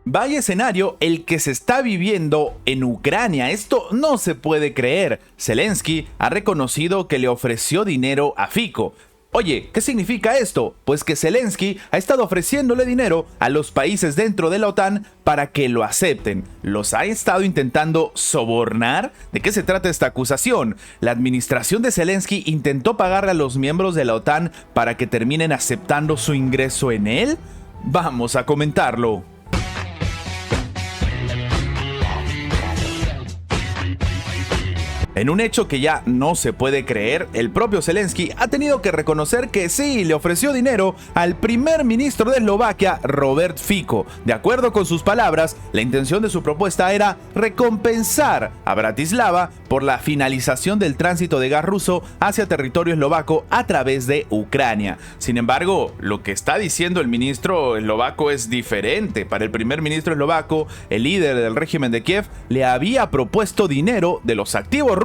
Vaya escenario el que se está viviendo en Ucrania. Esto no se puede creer. Zelensky ha reconocido que le ofreció dinero a Fico. Oye, ¿qué significa esto? Pues que Zelensky ha estado ofreciéndole dinero a los países dentro de la OTAN para que lo acepten. ¿Los ha estado intentando sobornar? ¿De qué se trata esta acusación? ¿La administración de Zelensky intentó pagarle a los miembros de la OTAN para que terminen aceptando su ingreso en él? Vamos a comentarlo. En un hecho que ya no se puede creer, el propio Zelensky ha tenido que reconocer que sí, le ofreció dinero al primer ministro de Eslovaquia, Robert Fico. De acuerdo con sus palabras, la intención de su propuesta era recompensar a Bratislava por la finalización del tránsito de gas ruso hacia territorio eslovaco a través de Ucrania. Sin embargo, lo que está diciendo el ministro eslovaco es diferente. Para el primer ministro eslovaco, el líder del régimen de Kiev le había propuesto dinero de los activos rusos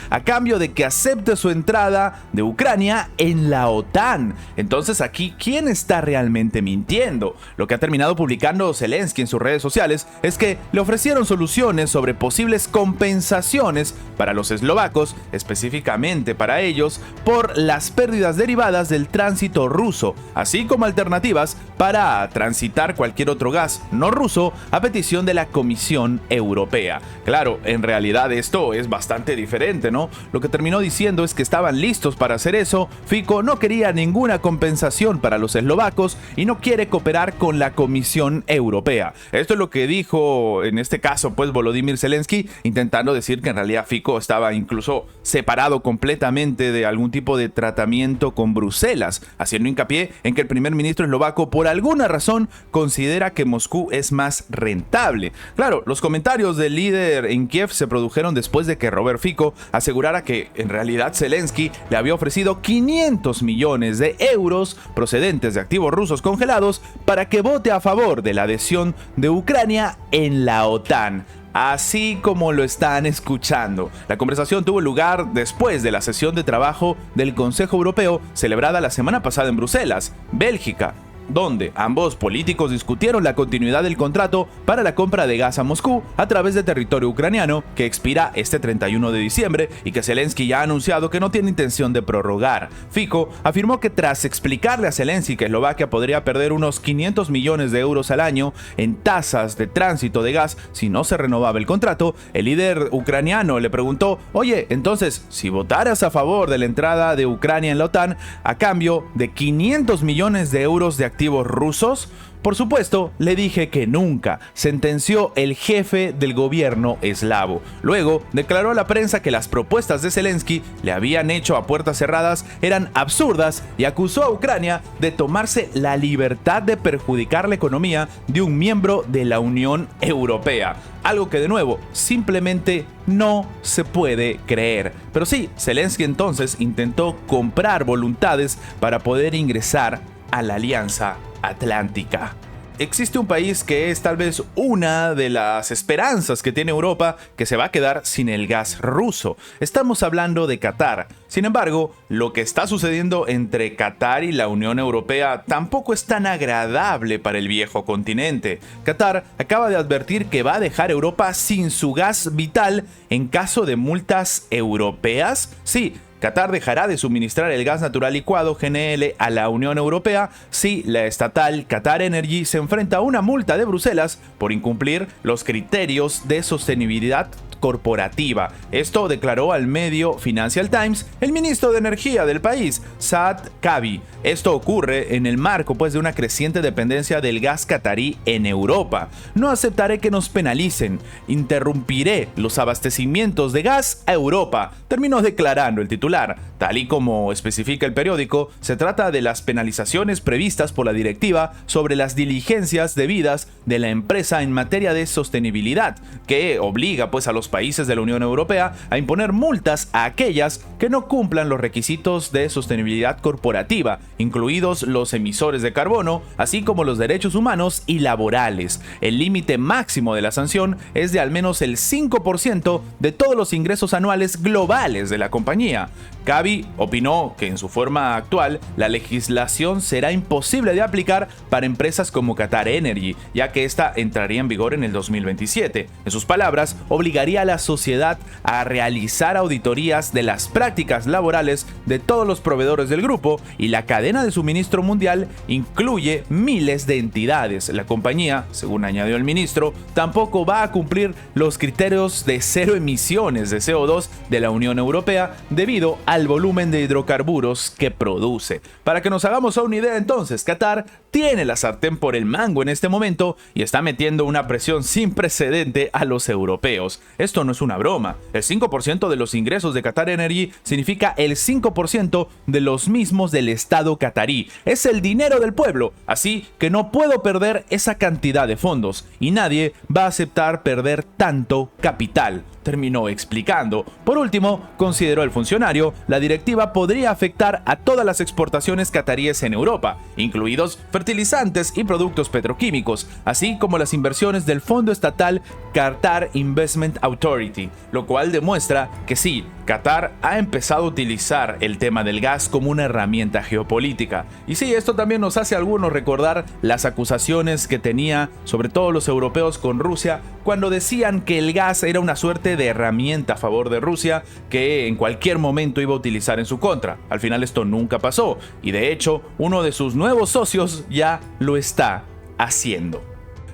a cambio de que acepte su entrada de Ucrania en la OTAN. Entonces aquí, ¿quién está realmente mintiendo? Lo que ha terminado publicando Zelensky en sus redes sociales es que le ofrecieron soluciones sobre posibles compensaciones para los eslovacos, específicamente para ellos, por las pérdidas derivadas del tránsito ruso, así como alternativas para transitar cualquier otro gas no ruso a petición de la Comisión Europea. Claro, en realidad esto es bastante diferente, ¿no? Lo que terminó diciendo es que estaban listos para hacer eso. Fico no quería ninguna compensación para los eslovacos y no quiere cooperar con la Comisión Europea. Esto es lo que dijo en este caso pues Volodymyr Zelensky, intentando decir que en realidad Fico estaba incluso separado completamente de algún tipo de tratamiento con Bruselas, haciendo hincapié en que el primer ministro eslovaco por alguna razón considera que Moscú es más rentable. Claro, los comentarios del líder en Kiev se produjeron después de que Robert Fico asegurara que en realidad Zelensky le había ofrecido 500 millones de euros procedentes de activos rusos congelados para que vote a favor de la adhesión de Ucrania en la OTAN. Así como lo están escuchando. La conversación tuvo lugar después de la sesión de trabajo del Consejo Europeo celebrada la semana pasada en Bruselas, Bélgica, donde ambos políticos discutieron la continuidad del contrato para la compra de gas a Moscú a través de territorio ucraniano que expira este 31 de diciembre y que Zelensky ya ha anunciado que no tiene intención de prorrogar. Fico afirmó que tras explicarle a Zelensky que Eslovaquia podría perder unos 500 millones de euros al año en tasas de tránsito de gas si no se renovaba el contrato, el líder ucraniano le preguntó: oye, entonces, si votaras a favor de la entrada de Ucrania en la OTAN a cambio de 500 millones de euros de activos rusos? Por supuesto, le dije que nunca, sentenció el jefe del gobierno eslavo. Luego, declaró a la prensa que las propuestas de Zelensky le habían hecho a puertas cerradas eran absurdas y acusó a Ucrania de tomarse la libertad de perjudicar la economía de un miembro de la Unión Europea. Algo que de nuevo, simplemente no se puede creer. Pero sí, Zelensky entonces intentó comprar voluntades para poder ingresar a la Alianza Atlántica. Existe un país que es tal vez una de las esperanzas que tiene Europa que se va a quedar sin el gas ruso. Estamos hablando de Qatar. Sin embargo, lo que está sucediendo entre Qatar y la Unión Europea tampoco es tan agradable para el viejo continente. Qatar acaba de advertir que va a dejar Europa sin su gas vital en caso de multas europeas. Sí, Qatar dejará de suministrar el gas natural licuado GNL a la Unión Europea si la estatal Qatar Energy se enfrenta a una multa de Bruselas por incumplir los criterios de sostenibilidad corporativa. Esto declaró al medio Financial Times el ministro de Energía del país, Saad Kabi. Esto ocurre en el marco de una creciente dependencia del gas catarí en Europa. No aceptaré que nos penalicen. Interrumpiré los abastecimientos de gas a Europa, terminó declarando el titular. Tal y como especifica el periódico, se trata de las penalizaciones previstas por la directiva sobre las diligencias debidas de la empresa en materia de sostenibilidad, que obliga a los los países de la Unión Europea a imponer multas a aquellas que no cumplan los requisitos de sostenibilidad corporativa, incluidos los emisores de carbono, así como los derechos humanos y laborales. El límite máximo de la sanción es de al menos el 5% de todos los ingresos anuales globales de la compañía. Kabi opinó que en su forma actual la legislación será imposible de aplicar para empresas como Qatar Energy, ya que esta entraría en vigor en el 2027. En sus palabras, obligaría a la sociedad a realizar auditorías de las prácticas laborales de todos los proveedores del grupo, y la cadena de suministro mundial incluye miles de entidades. La compañía, según añadió el ministro, tampoco va a cumplir los criterios de cero emisiones de CO2 de la Unión Europea debido al volumen de hidrocarburos que produce. Para que nos hagamos una idea entonces, Qatar tiene la sartén por el mango en este momento y está metiendo una presión sin precedente a los europeos. Esto no es una broma. El 5% de los ingresos de Qatar Energy significa el 5% de los mismos del Estado qatarí. Es el dinero del pueblo, así que no puedo perder esa cantidad de fondos y nadie va a aceptar perder tanto capital, terminó explicando. Por último, consideró el funcionario, la directiva podría afectar a todas las exportaciones qataríes en Europa, incluidos fertilizantes y productos petroquímicos, así como las inversiones del fondo estatal Qatar Investment Authority, lo cual demuestra que sí, Qatar ha empezado a utilizar el tema del gas como una herramienta geopolítica. Y sí, esto también nos hace a algunos recordar las acusaciones que tenía, sobre todo los europeos, con Rusia, cuando decían que el gas era una suerte de herramienta a favor de Rusia que en cualquier momento iba a utilizar en su contra. Al final esto nunca pasó, y de hecho, uno de sus nuevos socios ya lo está haciendo.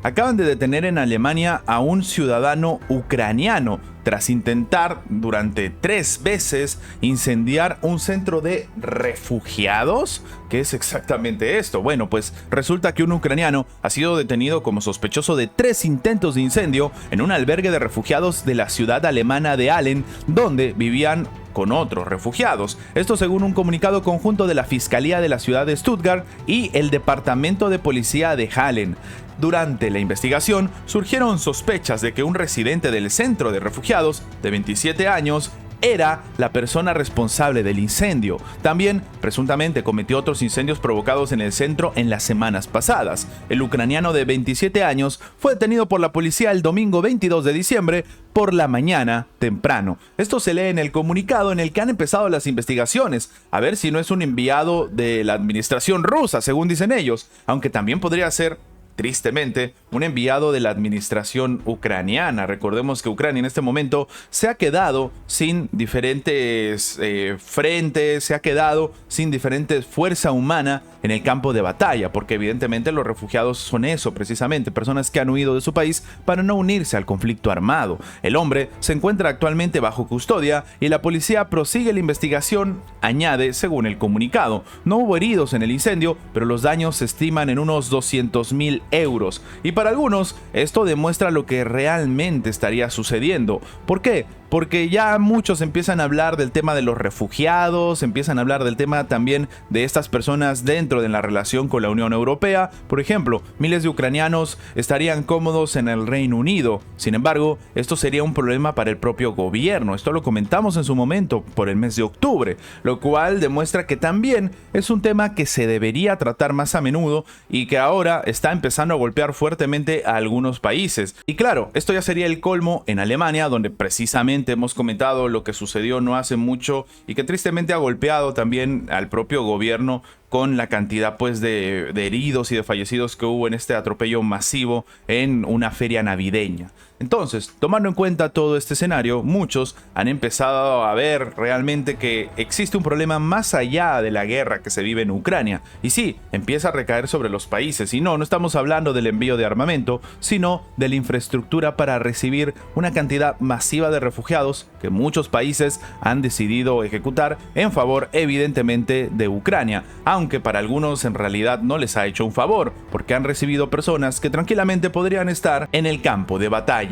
Acaban de detener en Alemania a un ciudadano ucraniano tras intentar durante 3 veces incendiar un centro de refugiados. ¿Qué es exactamente esto? Bueno, pues resulta que un ucraniano ha sido detenido como sospechoso de 3 intentos de incendio en un albergue de refugiados de la ciudad alemana de Aalen, donde vivían con otros refugiados. Esto según un comunicado conjunto de la Fiscalía de la ciudad de Stuttgart y el Departamento de Policía de Hallen. Durante la investigación surgieron sospechas de que un residente del centro de refugiados de 27 años era la persona responsable del incendio. También, presuntamente, cometió otros incendios provocados en el centro en las semanas pasadas. El ucraniano de 27 años fue detenido por la policía el domingo 22 de diciembre por la mañana temprano. Esto se lee en el comunicado en el que han empezado las investigaciones, a ver si no es un enviado de la administración rusa, según dicen ellos, aunque también podría ser, tristemente, un enviado de la administración ucraniana. Recordemos que Ucrania en este momento se ha quedado sin diferentes frentes, se ha quedado sin diferentes fuerza humana en el campo de batalla, porque evidentemente los refugiados son eso, precisamente, personas que han huido de su país para no unirse al conflicto armado. El hombre se encuentra actualmente bajo custodia y la policía prosigue la investigación, añade según el comunicado. No hubo heridos en el incendio, pero los daños se estiman en unos 200.000 euros. Y para algunos, esto demuestra lo que realmente estaría sucediendo. ¿Por qué? Porque ya muchos empiezan a hablar del tema de los refugiados, empiezan a hablar del tema también de estas personas dentro de la relación con la Unión Europea. Por ejemplo, miles de ucranianos estarían cómodos en el Reino Unido. Sin embargo, esto sería un problema para el propio gobierno. Esto lo comentamos en su momento por el mes de octubre, lo cual demuestra que también es un tema que se debería tratar más a menudo y que ahora está empezando a golpear fuertemente a algunos países. Y claro, esto ya sería el colmo en Alemania, donde precisamente hemos comentado lo que sucedió no hace mucho y que tristemente ha golpeado también al propio gobierno con la cantidad pues de heridos y de fallecidos que hubo en este atropello masivo en una feria navideña. Entonces, tomando en cuenta todo este escenario, muchos han empezado a ver realmente que existe un problema más allá de la guerra que se vive en Ucrania. Y sí, empieza a recaer sobre los países. Y no estamos hablando del envío de armamento, sino de la infraestructura para recibir una cantidad masiva de refugiados que muchos países han decidido ejecutar en favor, evidentemente, de Ucrania. Aunque para algunos en realidad no les ha hecho un favor, porque han recibido personas que tranquilamente podrían estar en el campo de batalla.